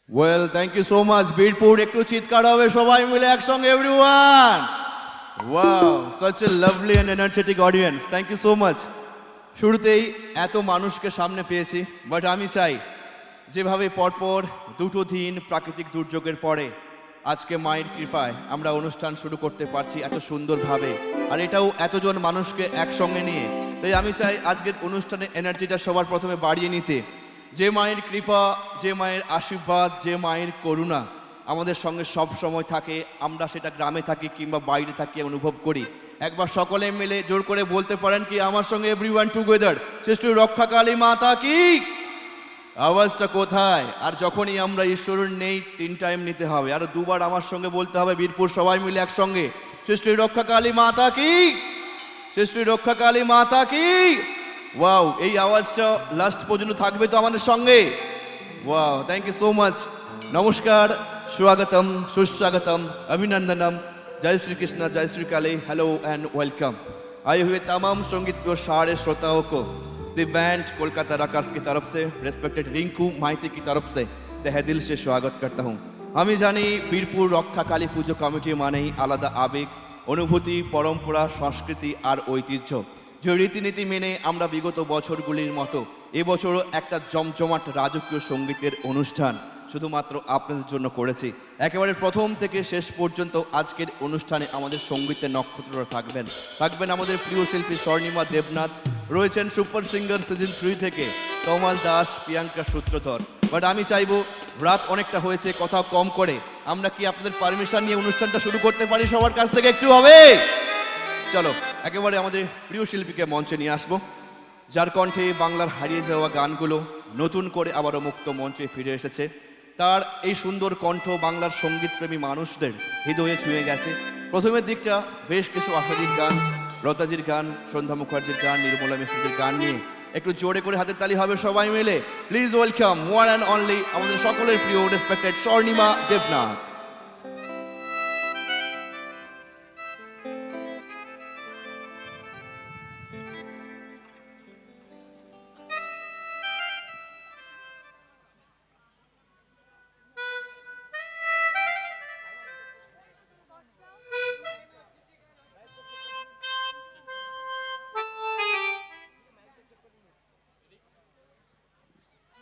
Well, thank you so much. Beerpur, একটু চিৎকার হবে সবাই মিলে একসঙ্গে everyone. Wow, such a lovely and energetic audience. Thank you so much. শুরুতেই এত মানুষকে সামনে পেয়েছি, বাট আমি চাই যেভাবে পরপর দুটো দিন প্রাকৃতিক দুর্যোগের পরে আজকে মায়ের কৃপায় আমরা অনুষ্ঠান শুরু করতে পারছি এত সুন্দরভাবে, আর এটাও এতজন মানুষকে একসঙ্গে নিয়ে। তাই আমি চাই আজকের অনুষ্ঠানে এনার্জিটা সবার প্রথমে বাড়িয়ে নিতে। যে মায়ের কৃপা, যে মায়ের আশীর্বাদ, যে মায়ের করুণা আমাদের সঙ্গে সব সময় থাকে, আমরা সেটা গ্রামে থাকি কিংবা বাইরে থাকি অনুভব করি। একবার সকলে মিলে জোর করে বলতে পারেন কি আমার সঙ্গে এভরিওয়ান টুগেদার, শ্রেষ্ঠ রক্ষাকালী মাতা কি? আওয়াজটা কোথায়? আর যখনই আমরা ঈশ্বরের নেই 3 টাইম নিতে হবে, আর দুবার আমার সঙ্গে বলতে হবে বীরপুর সবাই মিলে একসঙ্গে, শ্রেষ্ঠ রক্ষাকালী মাতা কি, শ্রেষ্ঠ রক্ষাকালী মাতা কি। ওয়াও, এই আওয়াজটা লাস্ট পর্যন্ত থাকবে তো আমাদের সঙ্গে। Wow, thank you so much. নমস্কার, স্বাগতম, সুস্বাগতম, अभिनंदनम, जय श्री कृष्ण, जय Shri Kali, hello and welcome. आए हुए तमाम संगीत प्रिय सारे श्रोताओं को द बैंड कोलकाता रॉकर्स की तरफ से, रेस्पेक्टेड रिंकू माइती की तरफ से तहे दिल से स्वागत करता हूँ। আমি জানি বীরপুর রক্ষা কালী পুজো কমিটি মানেই আলাদা আবেগ, অনুভূতি, পরম্পরা, সংস্কৃতি আর ঐতিহ্য। যে রীতিনীতি মেনে আমরা বিগত বছরগুলির মতো এবছরও একটা জমজমাট রাজকীয় সঙ্গীতের অনুষ্ঠান শুধুমাত্র আপনাদের জন্য করেছি। একেবারে প্রথম থেকে শেষ পর্যন্ত আজকের অনুষ্ঠানে আমাদের সঙ্গীতের নক্ষত্ররা থাকবেন আমাদের প্রিয় শিল্পী স্বর্ণিমা দেবনাথ, রয়েছেন সুপার সিঙ্গার সিজন 3 থেকে তমাল দাস, প্রিয়াঙ্কা সূত্রধর। বাট আমি চাইবো রাত অনেকটা হয়েছে, কথা কম করে আমরা কি আপনাদের পারমিশন নিয়ে অনুষ্ঠানটা শুরু করতে পারি? সবার কাছ থেকে একটু হবে? চলো একেবারে আমাদের প্রিয় শিল্পীকে মঞ্চে নিয়ে আসবো, যার কণ্ঠে বাংলার হারিয়ে যাওয়া গানগুলো নতুন করে আবারও মুক্ত মঞ্চে ফিরে এসেছে। তার এই সুন্দর কণ্ঠ বাংলার সঙ্গীতপ্রেমী মানুষদের হৃদয়ে ছুঁয়ে গেছে। প্রথমের দিকটা বেশ কিছু আশাজির গান, লতাজির গান, সন্ধ্যা মুখার্জির গান, নির্মলা মিশ্রের গান নিয়ে একটু জোরে করে হাতের তালি হবে সবাই মিলে। Please welcome one and only আমাদের সকলের প্রিয় respected Swarnima Debnath.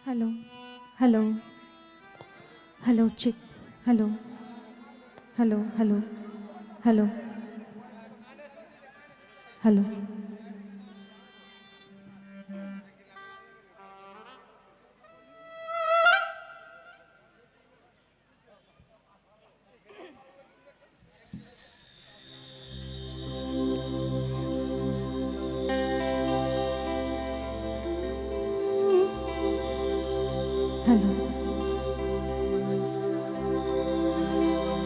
Hello hello hello चिक, hello hello hello hello hello. Hello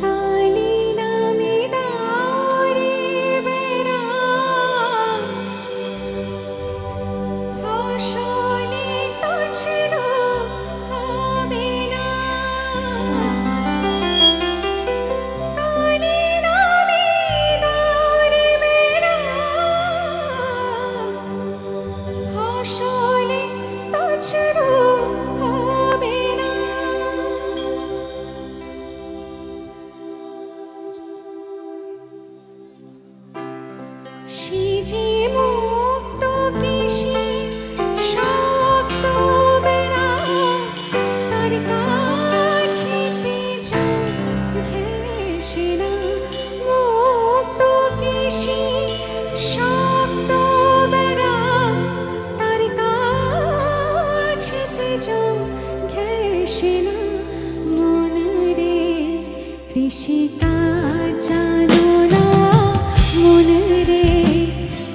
काली नामी दारी बेरा हौसले तुझको हमेना काली नामी दारी बेरा हौसले तुझको কৃষিকা জানো না মনে রে,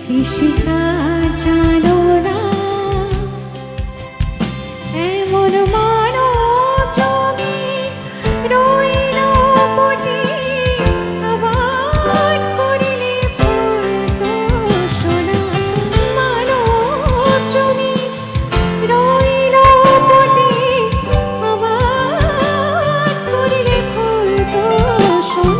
কৃষিকা জানো না এমন মানব জমি রইল পতি আবাদ করিলে ফুল তো সোনা। মানব জমি রইল পতি আবাদ করিলে ফুল তো সোনা।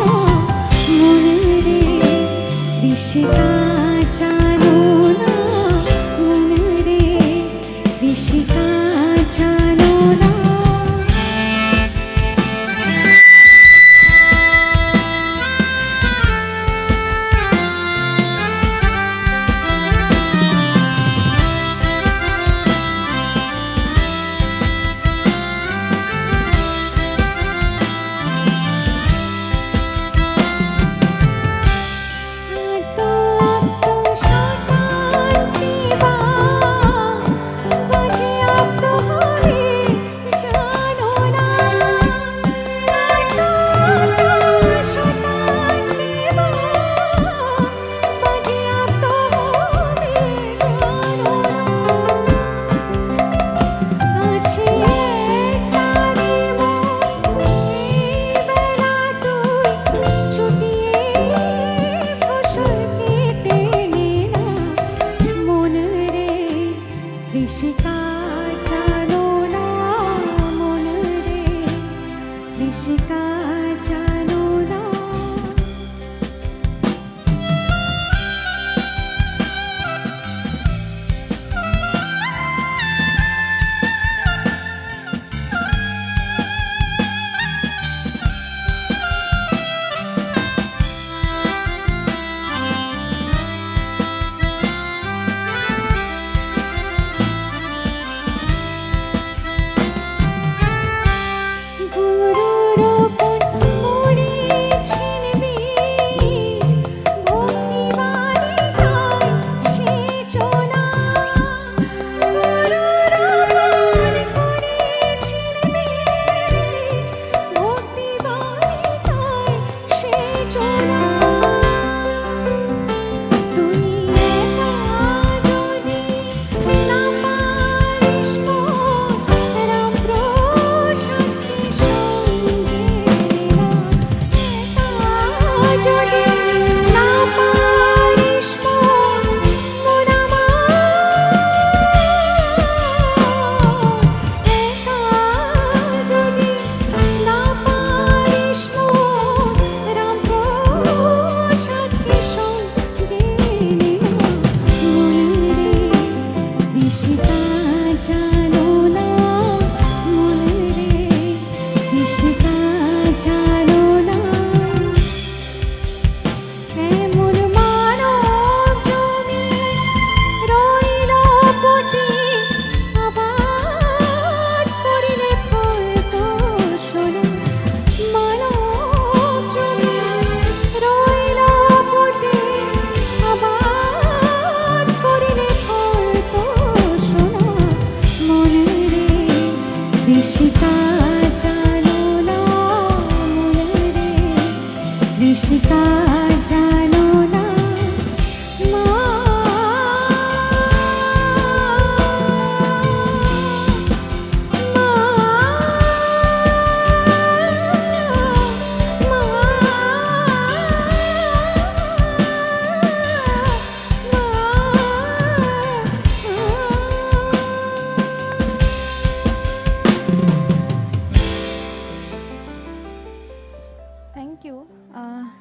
ইউ।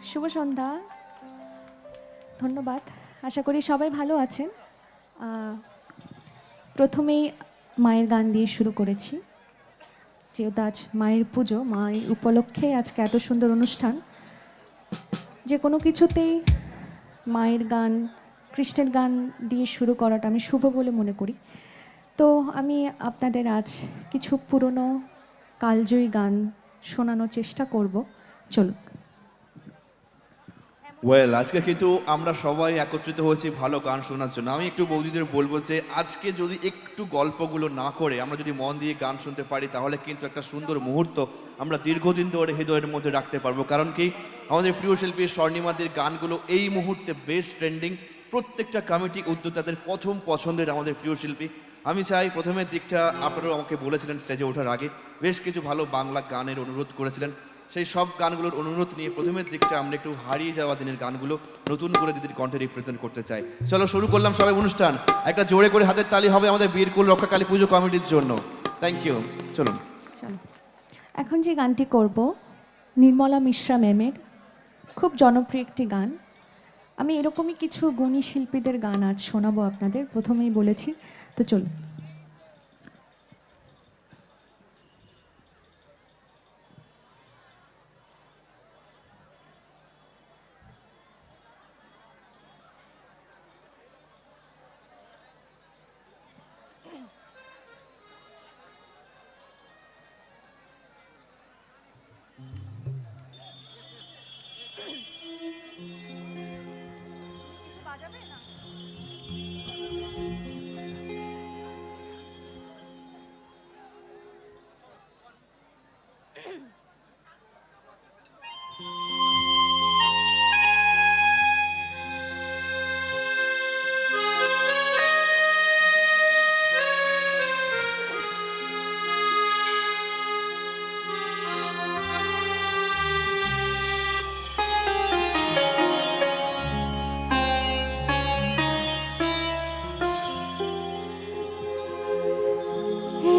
শুভ সন্ধ্যা, ধন্যবাদ। আশা করি সবাই ভালো আছেন। প্রথমেই মায়ের গান দিয়ে শুরু করেছি, যেহেতু আজ মায়ের পুজো, মায়ের উপলক্ষে আজকে এত সুন্দর অনুষ্ঠান। যে কোনো কিছুতেই মায়ের গান, কৃষ্ণের গান দিয়ে শুরু করাটা আমি শুভ বলে মনে করি। তো আমি আপনাদের আজ কিছু পুরনো কালজয়ী গান শোনানোর চেষ্টা করব। চলুন। ওয়েল, আজকে কিন্তু আমরা সবাই একত্রিত হয়েছি ভালো গান শোনার জন্য। আমি একটু বৌদিদের বলবো যে আজকে যদি একটু গল্পগুলো না করে আমরা যদি মন দিয়ে গান শুনতে পারি, তাহলে কিন্তু একটা সুন্দর মুহূর্ত আমরা দীর্ঘদিন ধরে হৃদয়ের মধ্যে রাখতে পারবো। কারণ কি, আমাদের প্রিয় শিল্পী স্বর্ণিমাদের গানগুলো এই মুহূর্তে বেস্ট ট্রেন্ডিং। প্রত্যেকটা কমিটি উদ্যোক্তাদের প্রথম পছন্দের আমাদের প্রিয় শিল্পী। আমি চাই প্রথমের দিকটা, আপনারাও আমাকে বলেছিলেন স্টেজে ওঠার আগে বেশ কিছু ভালো বাংলা গানের অনুরোধ করেছিলেন, সেই সব গানগুলোর অনুরোধ নিয়ে প্রথমের দিকটা আমরা একটু হারিয়ে যাওয়া দিনের গানগুলো নতুন করে দিদির কণ্ঠে রিপ্রেজেন্ট করতে চাই। চলো শুরু করলাম সবাই অনুষ্ঠান। একটা জোরে করে হাতের তালি হবে আমাদের বীরকুল রক্ষাকালী পুজো কমিটির জন্য। Thank you. চলুন। চলো, এখন যে গানটি করব নির্মলা মিশ্রা ম্যামের খুব জনপ্রিয় একটি গান। আমি এরকমই কিছু গুণী শিল্পীদের গান আজ শোনাবো আপনাদের, প্রথমেই বলেছি। তো চলুন।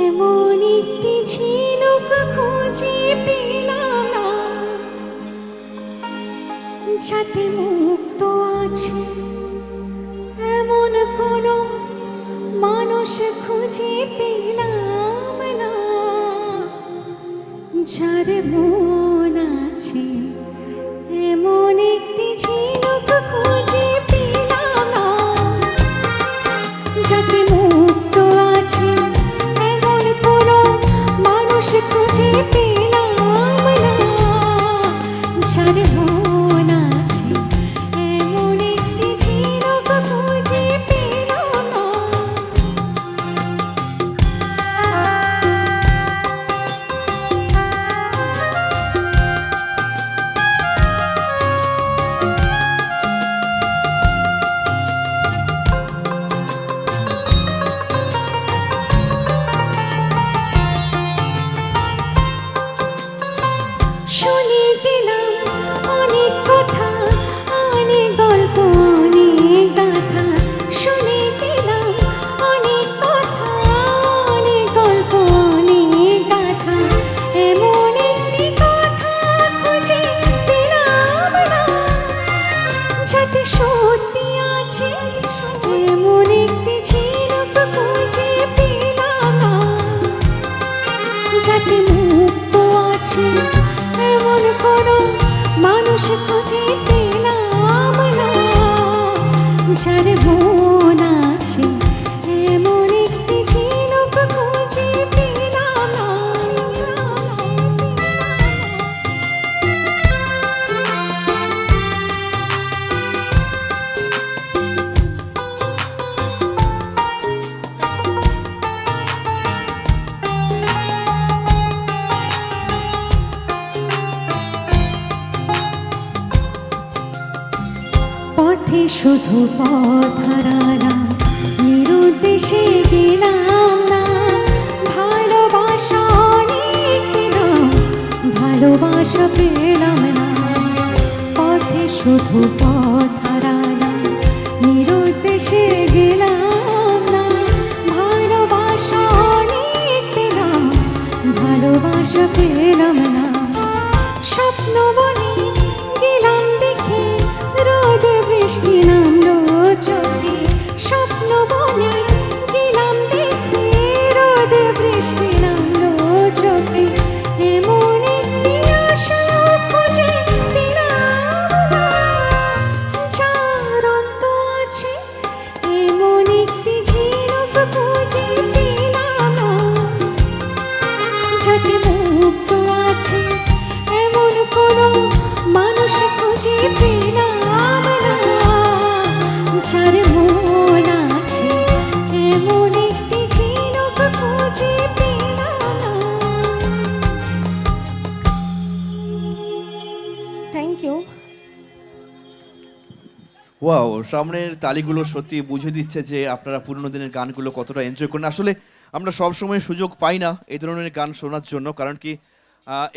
এমন একটি ঝিনুক খুঁজে পেলাম না, যাতে মুক্ত আছে এমন কোনো মানুষ খুঁজে পেলাম না, যার মন আছে। এমন একটি ঝিনুক খুঁজে পেলাম না, যাতে মুক্ত আছে এমন কোনো মানুষ খুঁজে পেলাম না, যার মন আছে। এমন একটি ঝিনুক খুঁজে পেলাম না। শুনে গেলাম অনেক কথা, অনেক গল্প, অনেক গাথা। শুনে গেলাম অনেক কথা, অনেক গল্প, অনেক গাথা। এমন একটি কথা খুঁজে পেলাম না, যাতে সত্যি আছে। এমন একটি ঝিনুক খুঁজে পেলাম না, যাতে মুক্ত আছে এমন কোনো মানুষ খুঁজে পেলাম না, যার মন আছে। এমন একটি ঝিনুক খুঁজে পেলাম না। পথে শুধু পথ হারালাম, নিরুদ্দেশে গেলাম না। ভালোবাসা অনেক পেলাম, ভালোবাসা পেলাম না। পথে শুধু পথ হারালাম, নিরুদ্দেশে গেলাম না। ভালোবাসা অনেক পেলাম, ভালোবাসা পেলাম না। স্বপ্ন বনে কোনো মানুষ খুঁজে পেলাম না, যার মন আছে এমন একটি ঝিনুক খুঁজে পেলাম না। Thank you. ওয়াও, সামনের তালিগুলো সত্যি বুঝে দিচ্ছে যে আপনারা পুরনো দিনের গানগুলো কতটা এনজয় করেন। আসলে আমরা সব সময় সুযোগ পাই না এই ধরনের গান শোনার জন্য, কারণ কি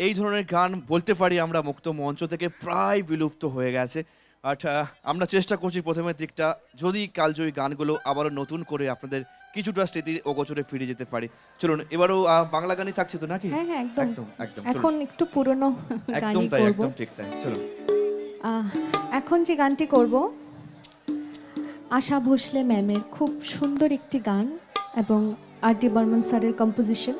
এই ধরনের গান বলতে পারি আমরা মুক্ত মঞ্চ থেকে প্রায় বিলুপ্ত হয়ে গেছে। বাট আমরা চেষ্টা করছি প্রথমের দিকটা যদি কালজয়ী গানগুলো আবারও নতুন করে আপনাদের কিছুটা স্মৃতির অগোচরে ফিরে যেতে পারি। চলুন এবারও বাংলা গানই থাকছে তো নাকি? হ্যাঁ হ্যাঁ একদম একদম একদম এখন একটু পুরনো একদম গানই তাই, করব। একদম ঠিক তাই। চলুন। এখন যে গানটি করব আশা ভোসলে ম্যামের খুব সুন্দর একটি গান এবং আর ডি বর্মন স্যারের কম্পোজিশন।